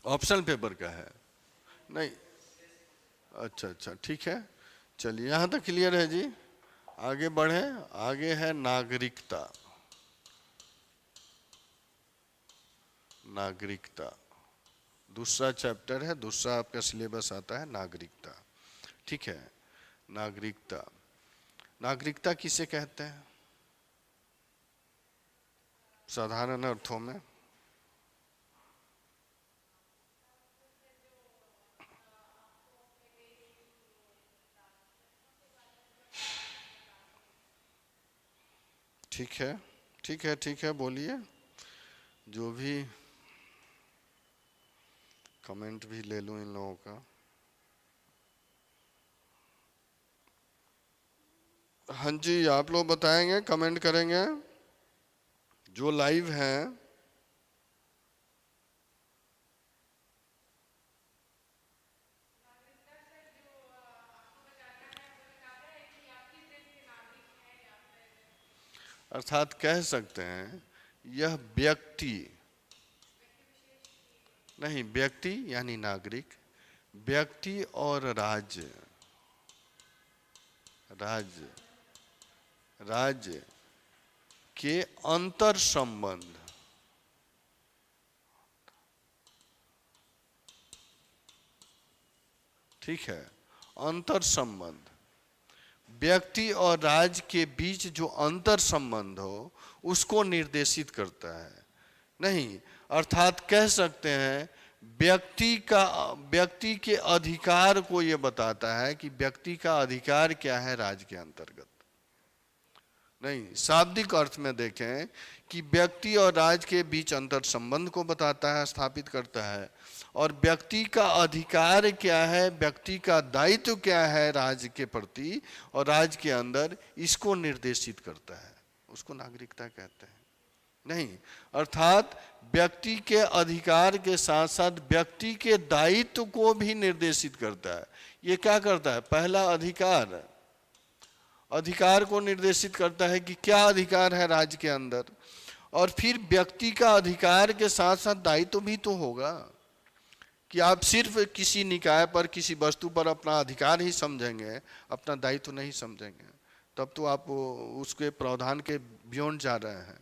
Optional paper का है? नहीं, अच्छा अच्छा ठीक है, चलिए यहाँ तक क्लियर है जी। आगे बढ़े, आगे है नागरिकता। नागरिकता दूसरा चैप्टर है, दूसरा आपका सिलेबस आता है नागरिकता। ठीक है, नागरिकता। नागरिकता किसे कहते हैं साधारण अर्थों में? ठीक है ठीक है ठीक है, बोलिए। जो भी कमेंट भी ले लूं इन लोगों का। हाँ जी, आप लोग बताएंगे, कमेंट करेंगे जो लाइव हैं। अर्थात कह सकते हैं यह व्यक्ति, नहीं व्यक्ति यानी नागरिक, व्यक्ति और राज्य, राज्य राज्य के अंतर संबंध, ठीक है, अंतर संबंध, व्यक्ति और राज्य के बीच जो अंतर संबंध हो उसको निर्देशित करता है। नहीं, अर्थात कह सकते हैं व्यक्ति के अधिकार को यह बताता है कि व्यक्ति का अधिकार क्या है राज्य के अंतर्गत। नहीं, शाब्दिक अर्थ में देखें कि व्यक्ति और राज्य के बीच अंतर संबंध को बताता है, स्थापित करता है। और व्यक्ति का अधिकार क्या है, व्यक्ति का दायित्व क्या है राज्य के प्रति और राज्य के अंदर, इसको निर्देशित करता है, उसको नागरिकता कहते हैं। नहीं, अर्थात व्यक्ति के अधिकार के साथ साथ व्यक्ति के दायित्व को भी निर्देशित करता है। ये क्या करता है? पहला अधिकार, अधिकार को निर्देशित करता है कि क्या अधिकार है राज्य के अंदर, और फिर व्यक्ति का अधिकार के साथ साथ दायित्व भी तो होगा कि आप सिर्फ किसी निकाय पर, किसी वस्तु पर अपना अधिकार ही समझेंगे, अपना दायित्व नहीं समझेंगे, तब तो आप उसके प्रावधान के बियॉन्ड जा रहे हैं।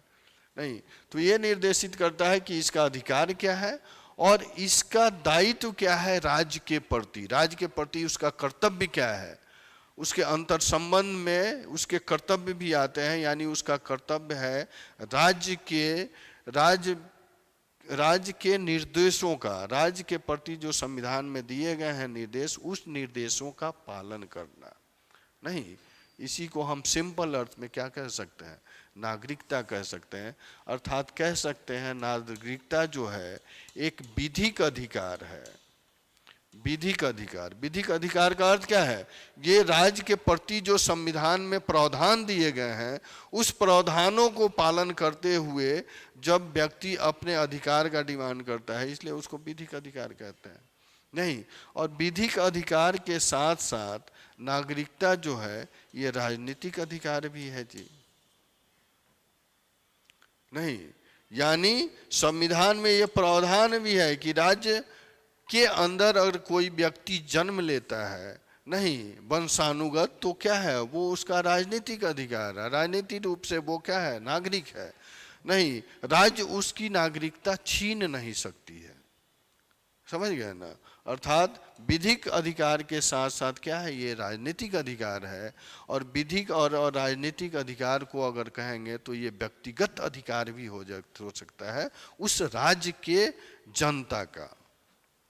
नहीं, तो ये निर्देशित करता है कि इसका अधिकार क्या है और इसका दायित्व क्या है राज्य के प्रति, राज्य के प्रति उसका कर्तव्य क्या है। उसके अंतर संबंध में उसके कर्तव्य भी आते हैं, यानी उसका कर्तव्य है राज्य के निर्देशों का, राज्य के प्रति जो संविधान में दिए गए हैं निर्देश, उस निर्देशों का पालन करना। नहीं, इसी को हम सिंपल अर्थ में क्या कह सकते हैं? नागरिकता कह सकते हैं। अर्थात कह सकते हैं नागरिकता जो है एक विधिक अधिकार है। विधिक अधिकार, विधिक अधिकार का अर्थ क्या है? ये राज्य के प्रति जो संविधान में प्रावधान दिए गए हैं उस प्रावधानों को पालन करते हुए जब व्यक्ति अपने अधिकार का डिमांड करता है, इसलिए उसको विधिक अधिकार कहते हैं। नहीं, और विधिक अधिकार के साथ साथ नागरिकता जो है ये राजनीतिक अधिकार भी है जी। नहीं, यानी संविधान में ये प्रावधान भी है कि राज्य के अंदर अगर कोई व्यक्ति जन्म लेता है, नहीं वंशानुगत, तो क्या है वो? उसका राजनीतिक अधिकार है, राजनीतिक रूप से वो क्या है? नागरिक है। नहीं, राज्य उसकी नागरिकता छीन नहीं सकती है। समझ गए ना? अर्थात विधिक अधिकार के साथ साथ क्या है? ये राजनीतिक अधिकार है। और विधिक और राजनीतिक अधिकार को अगर कहेंगे तो ये व्यक्तिगत अधिकार भी हो सकता है उस राज्य के जनता का।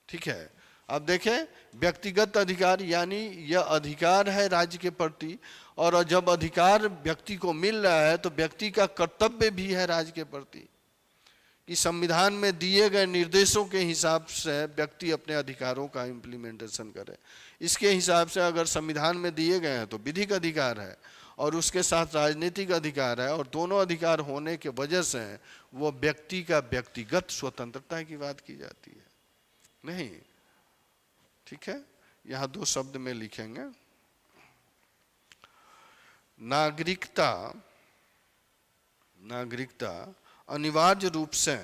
ठीक है, अब देखें व्यक्तिगत अधिकार यानी यह अधिकार है राज्य के प्रति, और जब अधिकार व्यक्ति को मिल रहा है तो व्यक्ति का कर्तव्य भी है राज्य के प्रति कि संविधान में दिए गए निर्देशों के हिसाब से व्यक्ति अपने अधिकारों का इम्प्लीमेंटेशन करे। इसके हिसाब से अगर संविधान में दिए गए हैं तो विधिक अधिकार है और उसके साथ राजनीतिक अधिकार है, और दोनों अधिकार होने के वजह से वो व्यक्ति का व्यक्तिगत स्वतंत्रता की बात की जाती है। नहीं, ठीक है, यहां दो शब्द में लिखेंगे। नागरिकता, नागरिकता अनिवार्य रूप से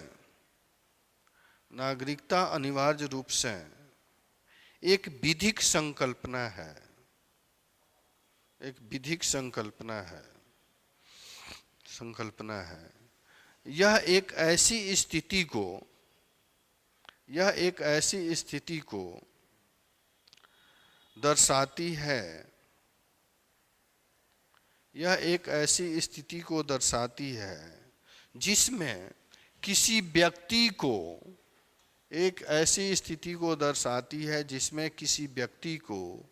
नागरिकता अनिवार्य रूप से एक विधिक संकल्पना है, एक विधिक संकल्पना है। यह एक ऐसी स्थिति को दर्शाती है, यह एक ऐसी स्थिति को दर्शाती है जिसमें किसी व्यक्ति को, एक ऐसी स्थिति को दर्शाती है जिसमें किसी व्यक्ति को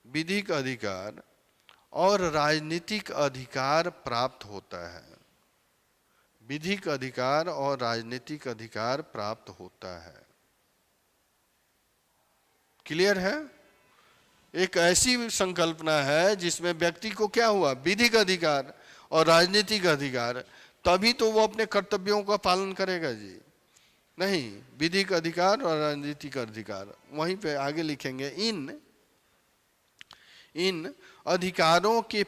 विधिक अधिकार और राजनीतिक अधिकार प्राप्त होता है, विधिक अधिकार और राजनीतिक अधिकार प्राप्त होता है। क्लियर है? एक ऐसी संकल्पना है जिसमें व्यक्ति को क्या हुआ, विधिक अधिकार और राजनीतिक अधिकार, तभी तो वो अपने कर्तव्यों का पालन करेगा जी। नहीं, विधिक अधिकार और राजनीतिक अधिकार, वहीं पे आगे लिखेंगे, इन अधिकारों के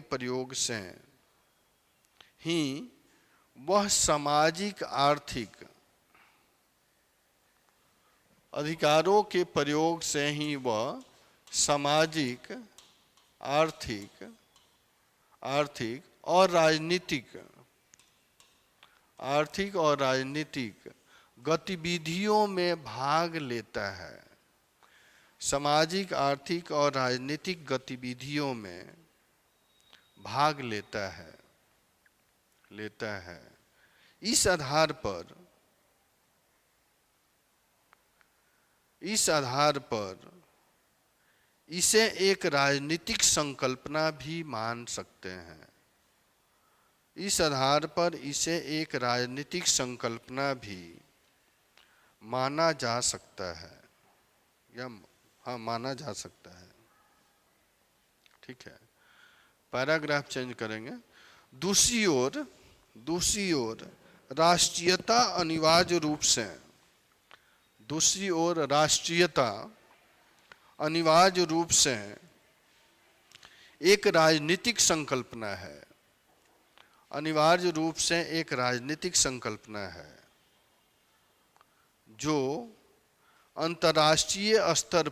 प्रयोग से ही वह सामाजिक आर्थिक, अधिकारों के प्रयोग से ही वह सामाजिक आर्थिक और राजनीतिक गतिविधियों में भाग लेता है, सामाजिक, आर्थिक और राजनीतिक गतिविधियों में भाग लेता है। इस आधार पर इसे एक राजनीतिक संकल्पना भी मान सकते हैं, इस आधार पर इसे एक राजनीतिक संकल्पना भी माना जा सकता है, या हाँ, माना जा सकता है। ठीक है, पैराग्राफ चेंज करेंगे। दूसरी ओर राष्ट्रीयता अनिवार्य रूप से, दूसरी ओर राष्ट्रीयता अनिवार्य रूप से एक राजनीतिक संकल्पना है, अनिवार्य रूप से एक राजनीतिक संकल्पना है जो अंतर्राष्ट्रीय स्तर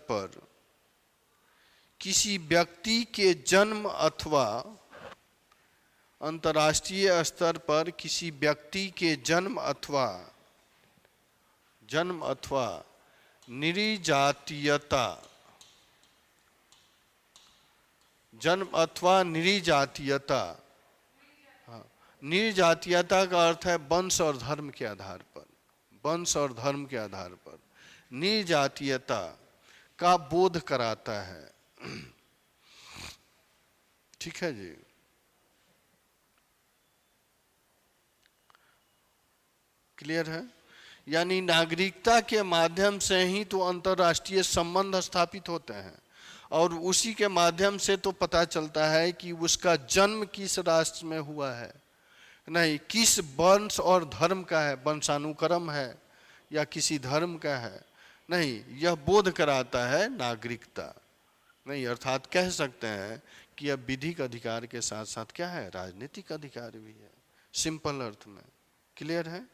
पर किसी व्यक्ति के जन्म अथवा अंतर्राष्ट्रीय स्तर पर किसी व्यक्ति के जन्म अथवा निरीजातीयता, जन्म अथवा निरीजातीयता, निरीजातीयता का अर्थ है वंश और धर्म के आधार पर, वंश और धर्म के आधार पर निरीजातीयता का बोध कराता है। ठीक है जी। क्लियर है? यानी नागरिकता के माध्यम से ही तो अंतर्राष्ट्रीय संबंध स्थापित होते हैं, और उसी के माध्यम से तो पता चलता है कि उसका जन्म किस राष्ट्र में हुआ है, नहीं किस वंश और धर्म का है, वंशानुक्रम है या किसी धर्म का है, नहीं, यह बोध कराता है नागरिकता। नहीं, अर्थात कह सकते हैं कि यह विधिक अधिकार के साथ साथ क्या है, राजनीतिक अधिकार भी है, सिंपल अर्थ में। क्लियर है?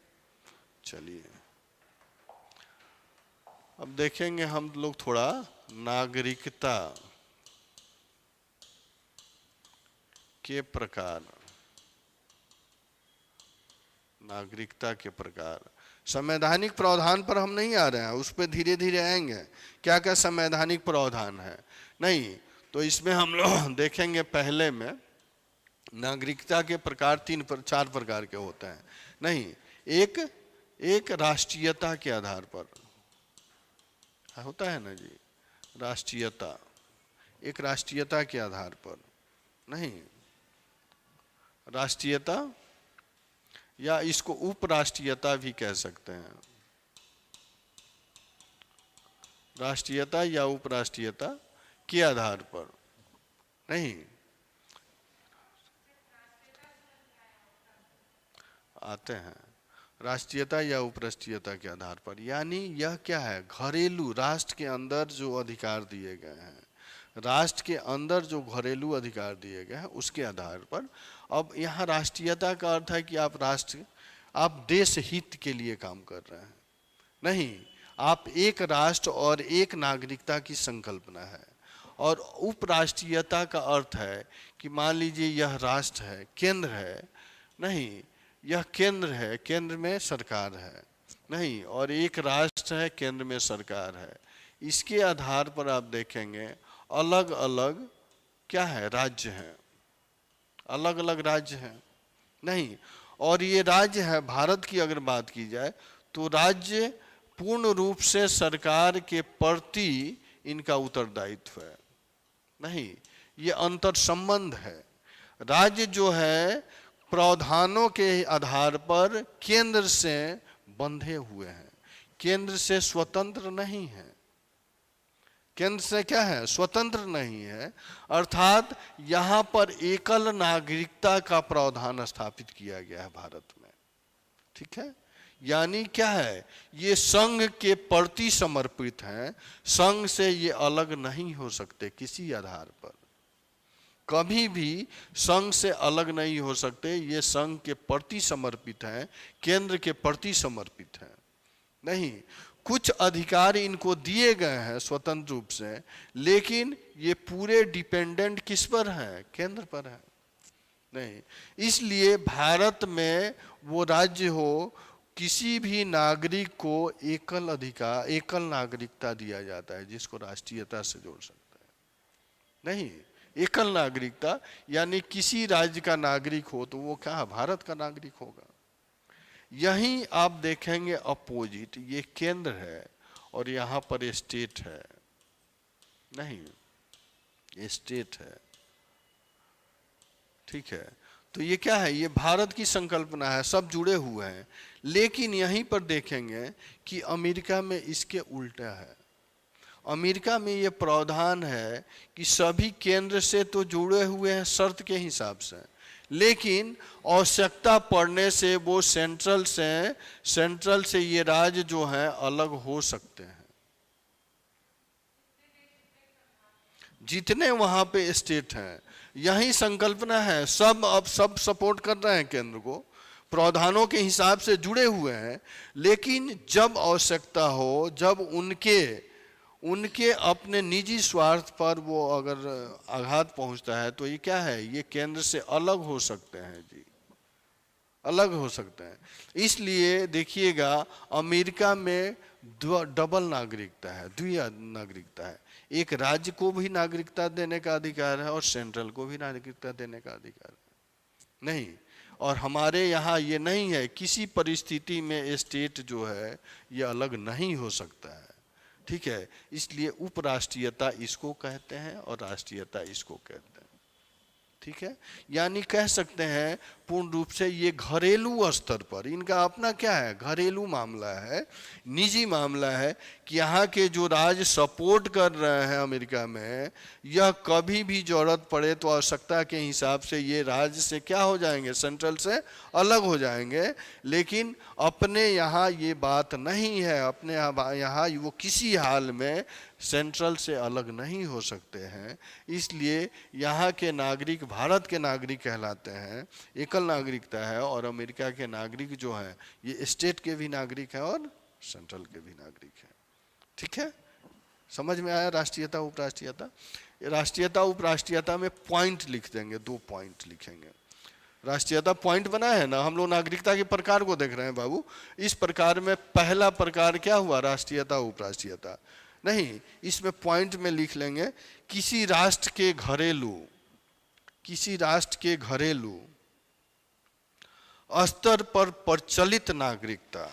चलिए अब देखेंगे हम लोग थोड़ा नागरिकता के प्रकार, नागरिकता के प्रकार। संवैधानिक प्रावधान पर हम नहीं आ रहे हैं, उस पर धीरे धीरे आएंगे क्या क्या संवैधानिक प्रावधान है। नहीं तो इसमें हम लोग देखेंगे पहले में नागरिकता के प्रकार 4 प्रकार के होते हैं। नहीं, एक राष्ट्रीयता के आधार पर होता है ना जी, राष्ट्रीयता, एक राष्ट्रीयता के आधार पर, नहीं राष्ट्रीयता या इसको उपराष्ट्रीयता भी कह सकते हैं, राष्ट्रीयता या उपराष्ट्रीयता के आधार पर। नहीं आते हैं राष्ट्रीयता या उपराष्ट्रीयता के आधार पर, यानी यह क्या है, घरेलू राष्ट्र के अंदर जो अधिकार दिए गए हैं, राष्ट्र के अंदर जो घरेलू अधिकार दिए गए हैं उसके आधार पर। अब यहाँ राष्ट्रीयता का अर्थ है कि आप देश हित के लिए काम कर रहे हैं, नहीं, आप एक राष्ट्र और एक नागरिकता की संकल्पना है। और उपराष्ट्रीयता का अर्थ है कि मान लीजिए यह राष्ट्र है, केंद्र है, नहीं, यह केंद्र है, केंद्र में सरकार है, नहीं, और एक राष्ट्र है, केंद्र में सरकार है। इसके आधार पर आप देखेंगे अलग अलग क्या है, राज्य हैं, अलग अलग राज्य हैं, नहीं, और ये राज्य है, भारत की अगर बात की जाए तो राज्य पूर्ण रूप से सरकार के प्रति इनका उत्तरदायित्व है, नहीं, ये अंतर संबंध है। राज्य जो है प्रावधानों के आधार पर केंद्र से बंधे हुए हैं, केंद्र से स्वतंत्र नहीं है, केंद्र से क्या है, स्वतंत्र नहीं है। अर्थात यहाँ पर एकल नागरिकता का प्रावधान स्थापित किया गया है भारत में, ठीक है। यानी क्या है, ये संघ के प्रति समर्पित हैं, संघ से ये अलग नहीं हो सकते किसी आधार पर, कभी भी संघ से अलग नहीं हो सकते। ये संघ के प्रति समर्पित हैं, केंद्र के प्रति समर्पित हैं, नहीं, कुछ अधिकार इनको दिए गए हैं स्वतंत्र रूप से, लेकिन ये पूरे डिपेंडेंट किस पर हैं, केंद्र पर है, नहीं। इसलिए भारत में वो राज्य हो, किसी भी नागरिक को एकल अधिकार, एकल नागरिकता दिया जाता है, जिसको राष्ट्रीयता से जोड़ सकता है, नहीं, एकल नागरिकता, यानी किसी राज्य का नागरिक हो तो वो क्या, भारत का नागरिक होगा। यहीं आप देखेंगे अपोजिट, ये केंद्र है और यहाँ पर स्टेट है, नहीं, ये स्टेट है, ठीक है। तो ये क्या है, ये भारत की संकल्पना है, सब जुड़े हुए हैं। लेकिन यहीं पर देखेंगे कि अमेरिका में इसके उल्टा है। अमेरिका में ये प्रावधान है कि सभी केंद्र से तो जुड़े हुए हैं शर्त के हिसाब से, लेकिन आवश्यकता पड़ने से वो सेंट्रल से ये राज्य जो हैं अलग हो सकते हैं। जितने वहाँ पे स्टेट हैं, यही संकल्पना है, अब सब सपोर्ट कर रहे हैं केंद्र को, प्रावधानों के हिसाब से जुड़े हुए हैं। लेकिन जब आवश्यकता हो, जब उनके अपने निजी स्वार्थ पर वो अगर आघात पहुंचता है, तो ये क्या है, ये केंद्र से अलग हो सकते हैं जी, अलग हो सकते हैं। इसलिए देखिएगा अमेरिका में डबल नागरिकता है, द्वितीय नागरिकता है, एक राज्य को भी नागरिकता देने का अधिकार है और सेंट्रल को भी नागरिकता देने का अधिकार है, नहीं। और हमारे यहाँ ये नहीं है, किसी परिस्थिति में स्टेट जो है ये अलग नहीं हो सकता है, ठीक है। इसलिए उपराष्ट्रीयता इसको कहते हैं और राष्ट्रीयता इसको कहते हैं, ठीक है। यानी कह सकते हैं पूर्ण रूप से ये घरेलू स्तर पर इनका अपना क्या है, घरेलू मामला है, निजी मामला है कि यहाँ के जो राज्य सपोर्ट कर रहे हैं अमेरिका में, यह कभी भी जरूरत पड़े तो आवश्यकता के हिसाब से ये राज्य से क्या हो जाएंगे, सेंट्रल से अलग हो जाएंगे। लेकिन अपने यहाँ ये बात नहीं है, अपने यहाँ वो किसी हाल में सेंट्रल से अलग नहीं हो सकते हैं। इसलिए यहाँ के नागरिक भारत के नागरिक कहलाते हैं, एकल नागरिकता है, और अमेरिका के नागरिक जो हैं ये स्टेट के भी नागरिक हैं और सेंट्रल के भी नागरिक हैं, ठीक है। समझ में आया राष्ट्रीयता उपराष्ट्रीयता। राष्ट्रीयता उपराष्ट्रीयता में पॉइंट लिख देंगे, 2 पॉइंट लिखेंगे। राष्ट्रीयता पॉइंट बना है ना, हम लोग नागरिकता के प्रकार को देख रहे हैं बाबू। इस प्रकार में पहला प्रकार क्या हुआ, राष्ट्रीयता उपराष्ट्रीयता, नहीं, इसमें पॉइंट में लिख लेंगे किसी राष्ट्र के घरेलू स्तर पर प्रचलित नागरिकता,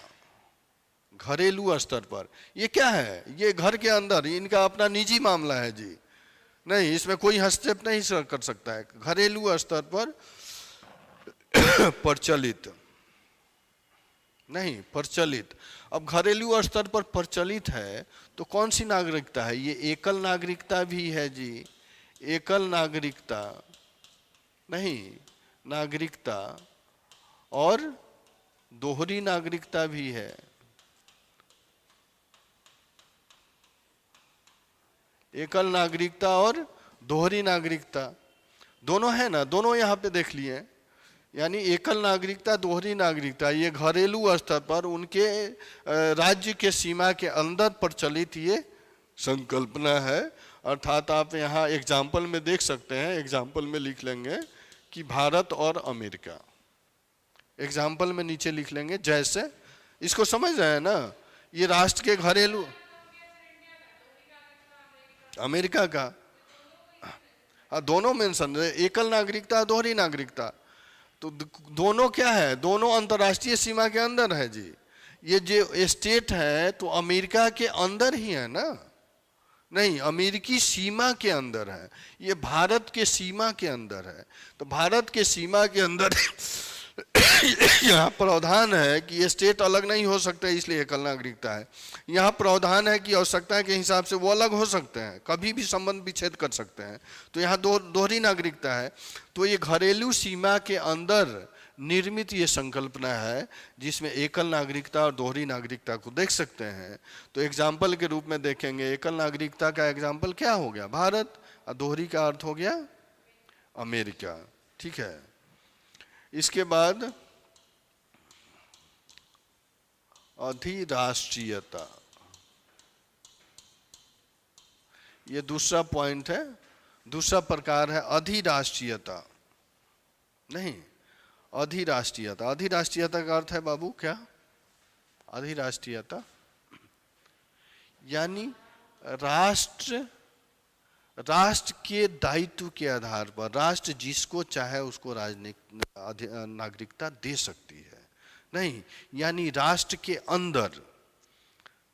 घरेलू स्तर पर, ये क्या है, ये घर के अंदर इनका अपना निजी मामला है जी, नहीं, इसमें कोई हस्तक्षेप नहीं कर सकता है। घरेलू स्तर पर प्रचलित, नहीं, प्रचलित। अब घरेलू स्तर पर प्रचलित है तो कौन सी नागरिकता है, ये एकल नागरिकता भी है जी, एकल नागरिकता, नहीं, नागरिकता और दोहरी नागरिकता भी है। एकल नागरिकता और दोहरी नागरिकता दोनों है ना, दोनों यहाँ पे देख लिए। यानी एकल नागरिकता, दोहरी नागरिकता, ये घरेलू स्तर पर उनके राज्य के सीमा के अंदर प्रचलित ये संकल्पना है। अर्थात आप यहाँ एग्जाम्पल में देख सकते हैं, एग्जाम्पल में लिख लेंगे कि भारत और अमेरिका, एग्जाम्पल में नीचे लिख लेंगे। जैसे इसको समझ रहे हैं ना, ये राष्ट्र के घरेलू, अमेरिका का दोनों मेंशन, एकल नागरिकता, दोहरी नागरिकता, तो दोनों क्या है, दोनों अंतर्राष्ट्रीय सीमा के अंदर है जी। ये जो स्टेट है तो अमेरिका के अंदर ही है ना, नहीं अमेरिकी सीमा के अंदर है, ये भारत के सीमा के अंदर है। तो भारत के सीमा के अंदर यहाँ प्रावधान है कि ये स्टेट अलग नहीं हो सकते, इसलिए एकल नागरिकता है। यहाँ प्रावधान है कि आवश्यकता के हिसाब से वो अलग हो सकते हैं, कभी भी संबंध विच्छेद कर सकते हैं, तो यहाँ दोहरी नागरिकता है। तो ये घरेलू सीमा के अंदर निर्मित ये संकल्पना है जिसमें एकल नागरिकता और दोहरी नागरिकता को देख सकते हैं। तो एग्जाम्पल के रूप में देखेंगे, एकल नागरिकता का एग्जाम्पल क्या हो गया, भारत, और दोहरी का अर्थ हो गया अमेरिका। ठीक है, इसके बाद अधिराष्ट्रीयता, ये दूसरा पॉइंट है, दूसरा प्रकार है अधिराष्ट्रीयता। नहीं, अधिराष्ट्रीयता, अधिराष्ट्रीयता का अर्थ है बाबू क्या, अधिराष्ट्रीयता यानी राष्ट्र के दायित्व के आधार पर राष्ट्र जिसको चाहे उसको राजनीतिक नागरिकता दे सकती है। नहीं, यानी राष्ट्र के अंदर,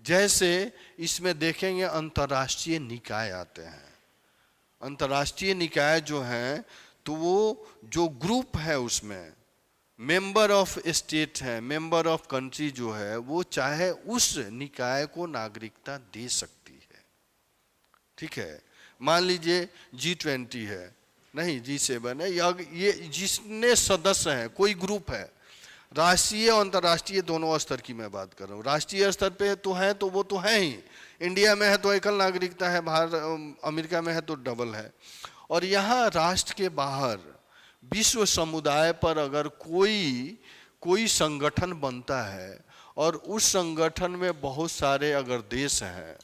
जैसे इसमें देखेंगे अंतर्राष्ट्रीय निकाय आते हैं। अंतर्राष्ट्रीय निकाय जो हैं तो वो जो ग्रुप है उसमें मेंबर ऑफ स्टेट है, मेंबर ऑफ कंट्री जो है, वो चाहे उस निकाय को नागरिकता दे सकती है। ठीक है, मान लीजिए G20 है, नहीं G7 है, या ये जिसने सदस्य हैं, कोई ग्रुप है, राष्ट्रीय और अंतर्राष्ट्रीय दोनों स्तर की मैं बात कर रहा हूँ। राष्ट्रीय स्तर पे तो है, तो वो तो है ही, इंडिया में है तो एकल नागरिकता है, अमेरिका में है तो डबल है। और यहाँ राष्ट्र के बाहर विश्व समुदाय पर अगर कोई संगठन बनता है और उस संगठन में बहुत सारे अगर देश हैं,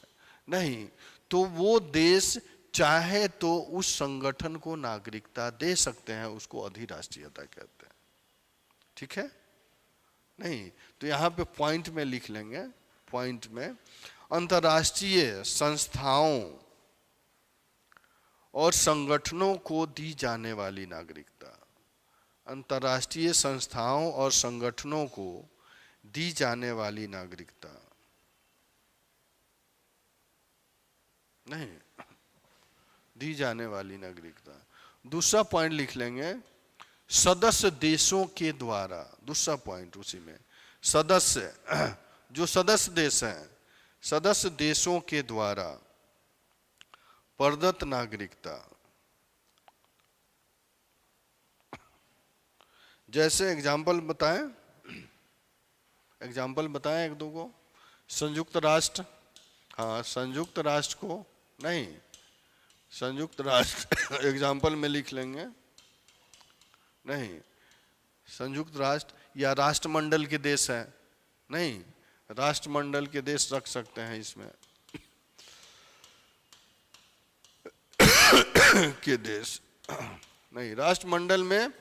नहीं तो वो देश चाहे तो उस संगठन को नागरिकता दे सकते हैं, उसको अधिराष्ट्रीयता कहते हैं। ठीक है, नहीं तो यहाँ पे पॉइंट में लिख लेंगे, पॉइंट में अंतर्राष्ट्रीय संस्थाओं और संगठनों को दी जाने वाली नागरिकता, अंतर्राष्ट्रीय संस्थाओं और संगठनों को दी जाने वाली नागरिकता, नहीं दी जाने वाली नागरिकता। दूसरा पॉइंट लिख लेंगे सदस्य देशों के द्वारा, दूसरा पॉइंट उसी में, सदस्य जो सदस्य देश हैं, सदस्य देशों के द्वारा प्रदत्त नागरिकता। जैसे एग्जाम्पल बताएं, एग्जाम्पल बताएं एक दो को। संयुक्त राष्ट्र, हाँ संयुक्त राष्ट्र को, नहीं संयुक्त राष्ट्र एग्जाम्पल में लिख लेंगे, नहीं संयुक्त राष्ट्र या राष्ट्रमंडल के देश हैं, नहीं राष्ट्रमंडल के देश रख सकते हैं इसमें के देश, नहीं राष्ट्रमंडल में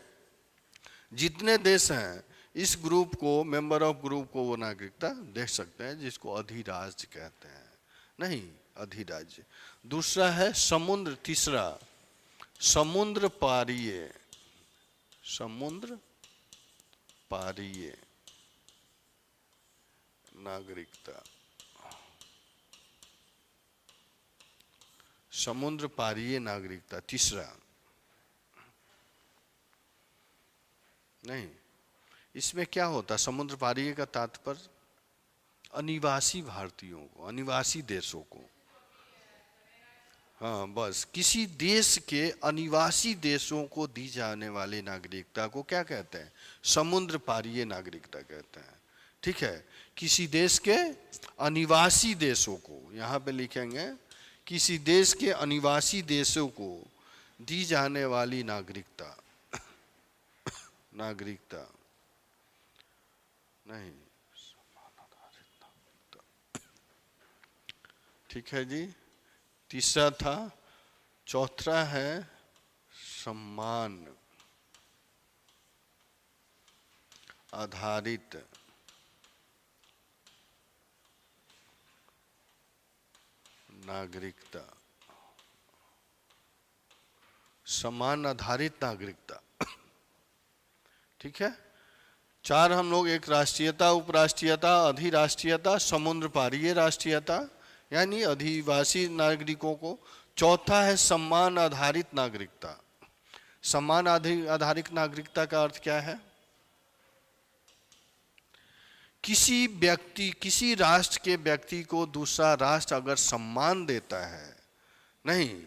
जितने देश हैं इस ग्रुप को, मेंबर ऑफ ग्रुप को वो नागरिकता दे सकते हैं, जिसको अधिराज्य कहते हैं, नहीं अधिराज्य। दूसरा है समुद्र, तीसरा समुद्र पारीय, समुद्र पारीय नागरिकता, समुद्र पारीय नागरिकता तीसरा। नहीं इसमें क्या होता, समुद्र पारीय का तात्पर्य अनिवासी भारतीयों को, अनिवासी देशों को, हाँ बस, किसी देश के अनिवासी देशों को दी जाने वाली नागरिकता को क्या कहते हैं? समुद्र पारीय नागरिकता कहते हैं। ठीक है, किसी देश के अनिवासी देशों को, यहाँ पे लिखेंगे किसी देश के अनिवासी देशों को दी जाने वाली नागरिकता, नागरिकता नहीं, ठीक है जी। तीसरा था, चौथा है सम्मान आधारित नागरिकता, सम्मान आधारित नागरिकता। ठीक है, चार हम लोग, एक राष्ट्रीयता, उपराष्ट्रीयता, अधिराष्ट्रीयता, समुद्र पारीय राष्ट्रीयता यानी अधिवासी नागरिकों को। चौथा है सम्मान आधारित नागरिकता। सम्मान आधारित नागरिकता का अर्थ क्या है? किसी व्यक्ति, किसी राष्ट्र के व्यक्ति को दूसरा राष्ट्र अगर सम्मान देता है, नहीं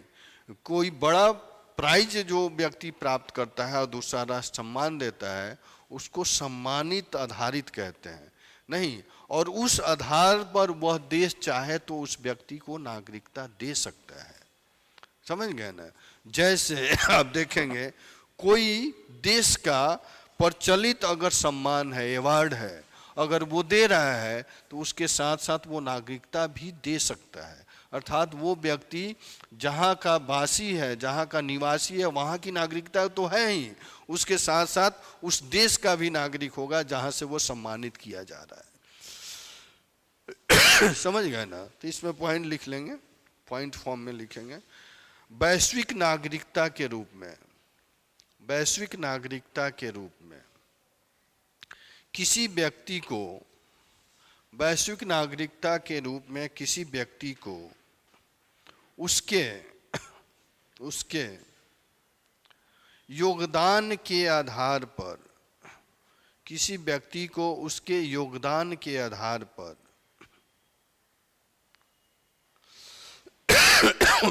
कोई बड़ा प्राइज जो व्यक्ति प्राप्त करता है और दूसरा राष्ट्र सम्मान देता है, उसको सम्मानित आधारित कहते हैं। नहीं, और उस आधार पर वह देश चाहे तो उस व्यक्ति को नागरिकता दे सकता है। समझ गए ना? जैसे आप देखेंगे कोई देश का प्रचलित अगर सम्मान है, अवार्ड है, अगर वो दे रहा है तो उसके साथ साथ वो नागरिकता भी दे सकता है। अर्थात वो व्यक्ति जहाँ का वासी है, जहाँ का निवासी है, वहाँ की नागरिकता तो है ही, उसके साथ साथ उस देश का भी नागरिक होगा जहाँ से वो सम्मानित किया जा रहा है। समझ गए ना? तो इसमें पॉइंट लिख लेंगे, पॉइंट फॉर्म में लिखेंगे। वैश्विक नागरिकता के रूप में, वैश्विक नागरिकता के रूप में किसी व्यक्ति को, वैश्विक नागरिकता के रूप में किसी व्यक्ति को उसके योगदान के आधार पर, किसी व्यक्ति को उसके योगदान के आधार पर,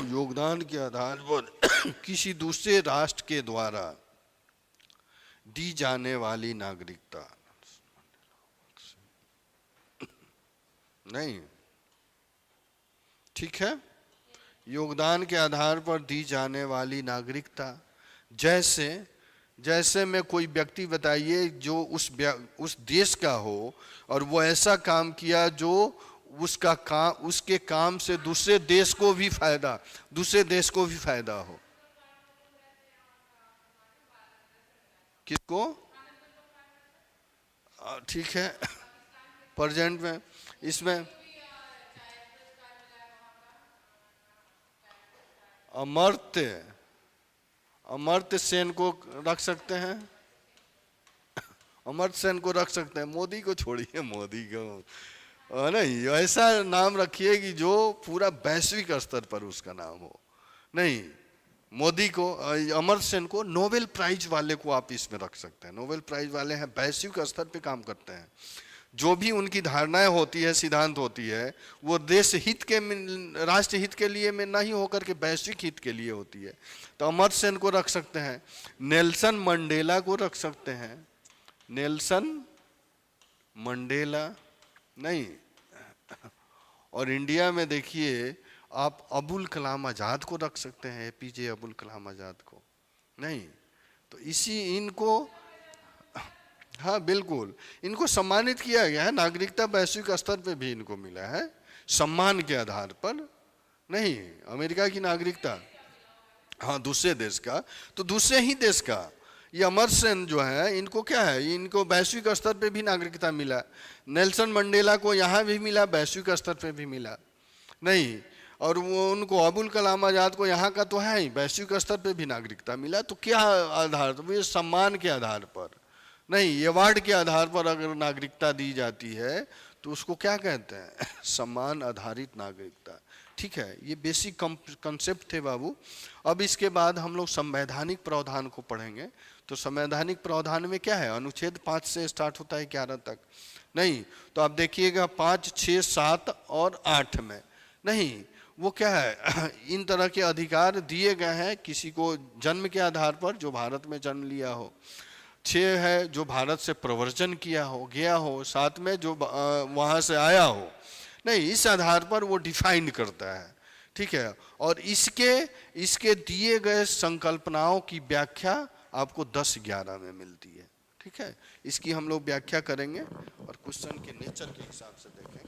योगदान के आधार पर किसी दूसरे राष्ट्र के द्वारा दी जाने वाली नागरिकता नहीं। ठीक है, योगदान के आधार पर दी जाने वाली नागरिकता। जैसे में कोई व्यक्ति बताइए जो उस देश का हो और वो ऐसा काम किया जो उसके काम से दूसरे देश को भी फायदा हो। किसको? ठीक है, प्रेजेंट में इसमें अमर्त्य सेन को रख सकते हैं, अमर्त्य सेन को रख सकते हैं। मोदी को छोड़िए, मोदी को नहीं, ऐसा नाम रखिए कि जो पूरा वैश्विक स्तर पर उसका नाम हो। नहीं, मोदी को, अमर्त्य सेन को, नोबेल प्राइज वाले को आप इसमें रख सकते हैं। नोबेल प्राइज वाले हैं, वैश्विक स्तर पे काम करते हैं। जो भी उनकी धारणाएं होती है, सिद्धांत होती है, वो देश हित के, राष्ट्र हित के लिए में नहीं होकर के वैश्विक हित के लिए होती है। तो अमर्त्य सेन को रख सकते हैं, नेल्सन मंडेला को रख सकते हैं, नेल्सन मंडेला नहीं। और इंडिया में देखिए आप अबुल कलाम आज़ाद को रख सकते हैं, एपीजे अबुल कलाम आज़ाद को नहीं। तो इनको, हाँ बिल्कुल, इनको सम्मानित किया गया है। नागरिकता वैश्विक स्तर पे भी इनको मिला है सम्मान के आधार पर। नहीं, अमेरिका की नागरिकता, हाँ दूसरे देश का, तो दूसरे ही देश का। ये अमर्त्य सेन जो है, इनको क्या है, इनको वैश्विक स्तर पे भी नागरिकता मिला। नेल्सन मंडेला को यहाँ भी मिला, वैश्विक स्तर पे भी मिला नहीं। और वो उनको, अबुल कलाम आज़ाद को यहाँ का तो है ही, वैश्विक स्तर पे भी नागरिकता मिला। तो क्या आधार, तो ये सम्मान के आधार पर नहीं, अवार्ड के आधार पर अगर नागरिकता दी जाती है तो उसको क्या कहते हैं? सम्मान आधारित नागरिकता। ठीक है, ये बेसिक कंसेप्ट थे बाबू। अब इसके बाद हम लोग संवैधानिक प्रावधान को पढ़ेंगे। तो संवैधानिक प्रावधान में क्या है? अनुच्छेद 5 से स्टार्ट होता है 11 तक नहीं। तो आप देखिएगा 5, 6, 7 और 8 में नहीं, वो क्या है, इन तरह के अधिकार दिए गए हैं किसी को जन्म के आधार पर जो भारत में जन्म लिया हो, 6 है जो भारत से प्रव्रजन किया हो गया हो, 7 में जो वहाँ से आया हो। नहीं, इस आधार पर वो डिफाइन करता है, ठीक है। और इसके दिए गए संकल्पनाओं की व्याख्या आपको 10-11 में मिलती है, ठीक है। इसकी हम लोग व्याख्या करेंगे और क्वेश्चन के नेचर के हिसाब से देखेंगे।